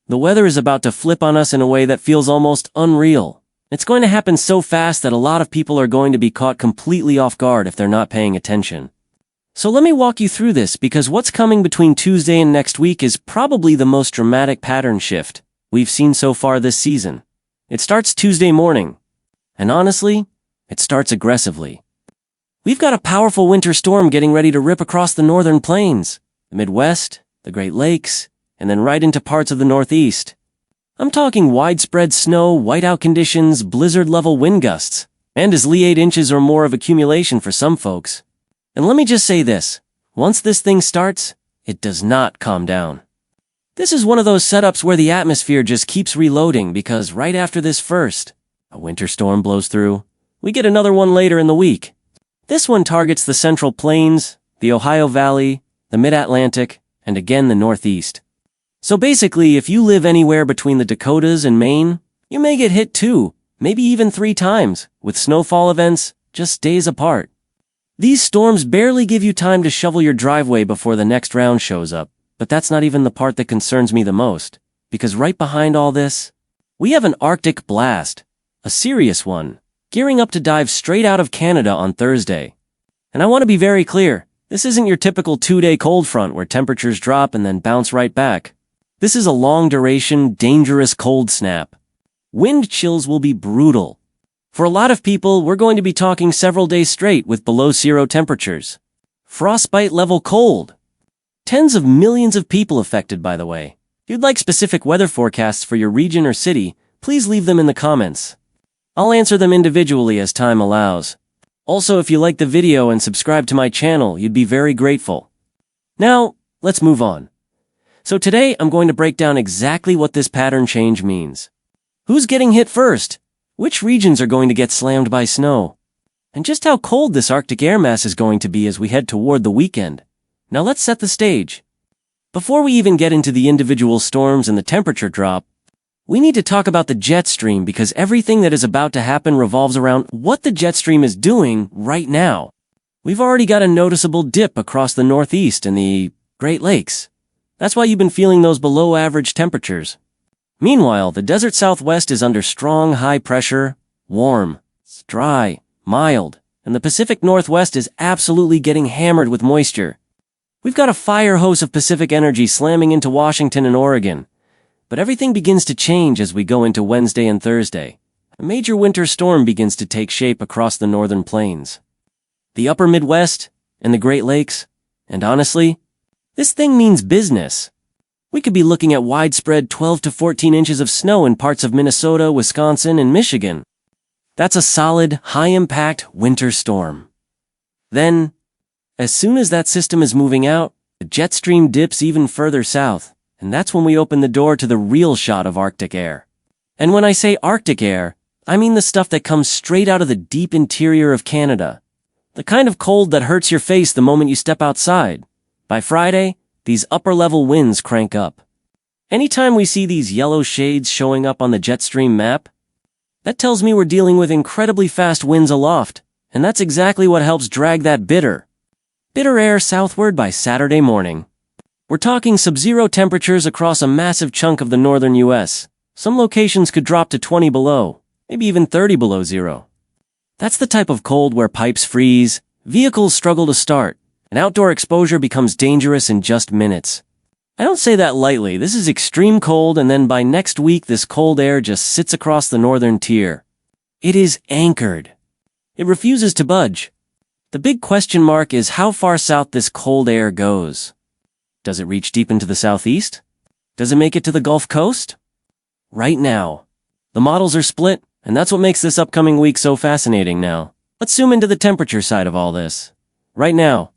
The weather is about to flip on us in a way that feels almost unreal. It's going to happen so fast that a lot of people are going to be caught completely off guard if they're not paying attention. So let me walk you through this, because what's coming between Tuesday and next week is probably the most dramatic pattern shift we've seen so far this season. It starts Tuesday morning, and honestly, it starts aggressively. We've got a powerful winter storm getting ready to rip across the northern plains, the Midwest, the Great Lakes, and then right into parts of the Northeast. I'm talking widespread snow, whiteout conditions, blizzard-level wind gusts, and as 8 inches or more of accumulation for some folks. And let me just say this, once this thing starts, it does not calm down. This is one of those setups where the atmosphere just keeps reloading, because right after this first, a winter storm blows through. We get another one later in the week. This one targets the Central Plains, the Ohio Valley, the Mid-Atlantic, and again the Northeast. So basically, if you live anywhere between the Dakotas and Maine, you may get hit 2, maybe even 3 times, with snowfall events just days apart. These storms barely give you time to shovel your driveway before the next round shows up, but that's not even the part that concerns me the most, because right behind all this, we have an Arctic blast, a serious one, gearing up to dive straight out of Canada on Thursday. And I want to be very clear, this isn't your typical 2-day cold front where temperatures drop and then bounce right back. This is a long-duration, dangerous cold snap. Wind chills will be brutal. For a lot of people, we're going to be talking several days straight with below-zero temperatures. Frostbite-level cold. Tens of millions of people affected, by the way. If you'd like specific weather forecasts for your region or city, please leave them in the comments. I'll answer them individually as time allows. Also, if you like the video and subscribe to my channel, you'd be very grateful. Now, let's move on. So today, I'm going to break down exactly what this pattern change means. Who's getting hit first? Which regions are going to get slammed by snow? And just how cold this Arctic air mass is going to be as we head toward the weekend. Now let's set the stage. Before we even get into the individual storms and the temperature drop, we need to talk about the jet stream, because everything that is about to happen revolves around what the jet stream is doing right now. We've already got a noticeable dip across the Northeast and the Great Lakes. That's why you've been feeling those below-average temperatures. Meanwhile, the desert Southwest is under strong high pressure, warm, it's dry, mild, and the Pacific Northwest is absolutely getting hammered with moisture. We've got a fire hose of Pacific energy slamming into Washington and Oregon. But everything begins to change as we go into Wednesday and Thursday. A major winter storm begins to take shape across the northern plains, the upper Midwest, and the Great Lakes. And honestly, this thing means business. We could be looking at widespread 12 to 14 inches of snow in parts of Minnesota, Wisconsin, and Michigan. That's a solid, high-impact winter storm. Then, as soon as that system is moving out, the jet stream dips even further south, and that's when we open the door to the real shot of Arctic air. And when I say Arctic air, I mean the stuff that comes straight out of the deep interior of Canada. The kind of cold that hurts your face the moment you step outside. By Friday, these upper-level winds crank up. Anytime we see these yellow shades showing up on the jet stream map, that tells me we're dealing with incredibly fast winds aloft, and that's exactly what helps drag that bitter air southward by Saturday morning. We're talking sub-zero temperatures across a massive chunk of the northern U.S. Some locations could drop to 20 below, maybe even 30 below zero. That's the type of cold where pipes freeze, vehicles struggle to start, and outdoor exposure becomes dangerous in just minutes. I don't say that lightly. This is extreme cold, and then by next week this cold air just sits across the northern tier. It is anchored. It refuses to budge. The big question mark is how far south this cold air goes. Does it reach deep into the southeast? Does it make it to the Gulf Coast? Right now, the models are split, and that's what makes this upcoming week so fascinating now. Let's zoom into the temperature side of all this. Right now,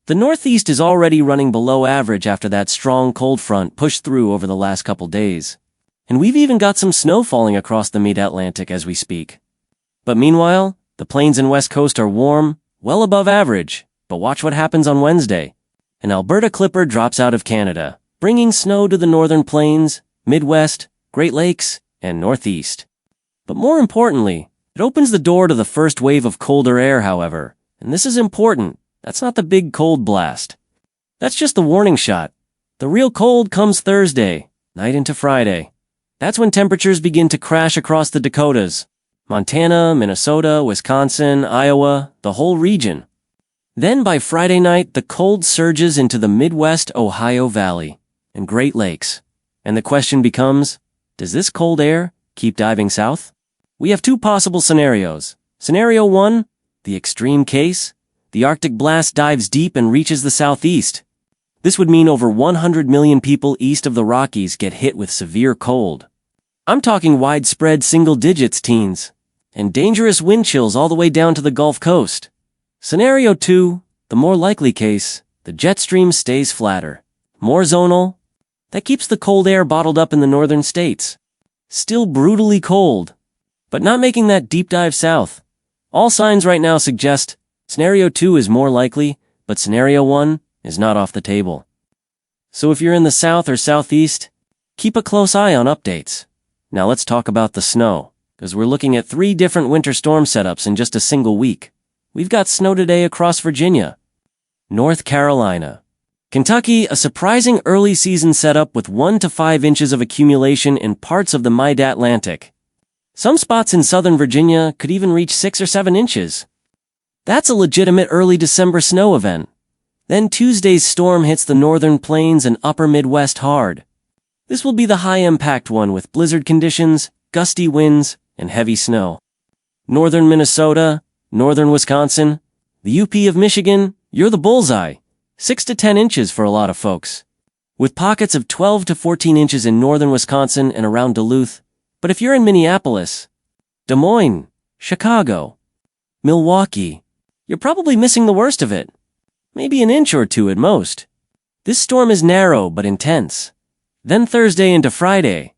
the Northeast is already running below average after that strong cold front pushed through over the last couple days. And we've even got some snow falling across the Mid-Atlantic as we speak. But meanwhile, the plains and west coast are warm, well above average. But watch what happens on Wednesday. An Alberta Clipper drops out of Canada, bringing snow to the northern plains, Midwest, Great Lakes, and Northeast. But more importantly, it opens the door to the first wave of colder air, however. And this is important. That's not the big cold blast. That's just the warning shot. The real cold comes Thursday, night into Friday. That's when temperatures begin to crash across the Dakotas. Montana, Minnesota, Wisconsin, Iowa, the whole region. Then by Friday night, the cold surges into the Midwest Ohio Valley and Great Lakes. And the question becomes, does this cold air keep diving south? We have two possible scenarios. Scenario 1, the extreme case. The Arctic blast dives deep and reaches the southeast. This would mean over 100 million people east of the Rockies get hit with severe cold. I'm talking widespread single digits teens, and dangerous wind chills all the way down to the Gulf Coast. Scenario 2, the more likely case, the jet stream stays flatter. More zonal. That keeps the cold air bottled up in the northern states. Still brutally cold, but not making that deep dive south. All signs right now suggest Scenario 2 is more likely, but Scenario 1 is not off the table. So if you're in the south or southeast, keep a close eye on updates. Now let's talk about the snow, because we're looking at 3 different winter storm setups in just a single week. We've got snow today across Virginia, North Carolina, Kentucky, a surprising early season setup with 1 to 5 inches of accumulation in parts of the Mid-Atlantic. Some spots in southern Virginia could even reach 6 or 7 inches. That's a legitimate early December snow event. Then Tuesday's storm hits the northern plains and upper Midwest hard. This will be the high-impact one with blizzard conditions, gusty winds, and heavy snow. Northern Minnesota, northern Wisconsin, the UP of Michigan, you're the bullseye. 6 to 10 inches for a lot of folks, with pockets of 12 to 14 inches in northern Wisconsin and around Duluth. But if you're in Minneapolis, Des Moines, Chicago, Milwaukee, you're probably missing the worst of it. Maybe an inch or 2 at most. This storm is narrow but intense. Then Thursday into Friday,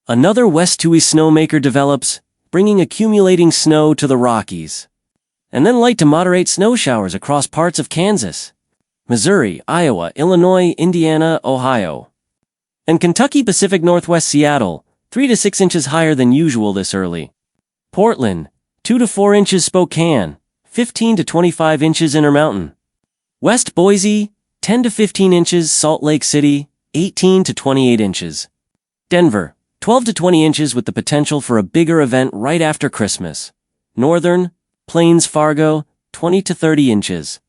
another westerly snowmaker develops, bringing accumulating snow to the Rockies. And then light to moderate snow showers across parts of Kansas, Missouri, Iowa, Illinois, Indiana, Ohio. And Kentucky, Pacific Northwest, Seattle, 3 to 6 inches higher than usual this early. Portland, 2 to 4 inches Spokane, 15 to 25 inches Intermountain. West Boise, 10 to 15 inches Salt Lake City, 18 to 28 inches. Denver, 12 to 20 inches with the potential for a bigger event right after Christmas. Northern, Plains Fargo, 20 to 30 inches.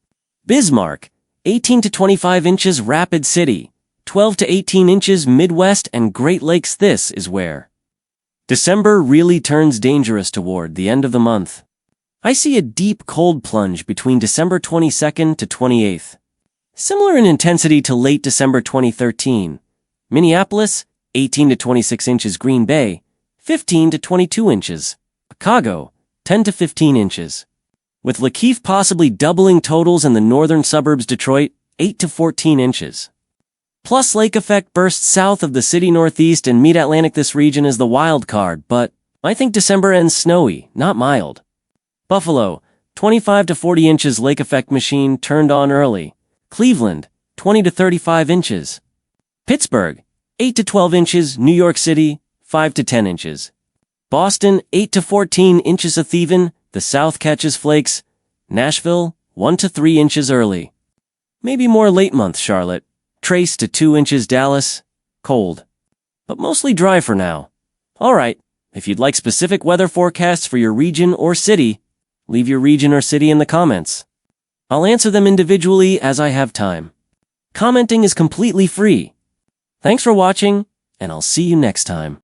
Bismarck, 18 to 25 inches Rapid City, 12 to 18 inches Midwest and Great Lakes. This is where December really turns dangerous toward the end of the month. I see a deep cold plunge between December 22nd to 28th. Similar in intensity to late December 2013. Minneapolis, 18 to 26 inches. Green Bay, 15 to 22 inches. Chicago, 10 to 15 inches. With Lakeith possibly doubling totals in the northern suburbs. Detroit, 8 to 14 inches. Plus lake effect bursts south of the city northeast and Mid-Atlantic. This region is the wild card, but I think December ends snowy, not mild. Buffalo, 25 to 40 inches. Lake effect machine turned on early. Cleveland, 20 to 35 inches. Pittsburgh, 8 to 12 inches. New York City, 5 to 10 inches. Boston, 8 to 14 inches. Theven, the south catches flakes. Nashville, 1 to 3 inches early. Maybe more late month. Charlotte, trace to 2 inches. Dallas, cold, but mostly dry for now. Alright, if you'd like specific weather forecasts for your region or city, leave your region or city in the comments. I'll answer them individually as I have time. Commenting is completely free. Thanks for watching, and I'll see you next time.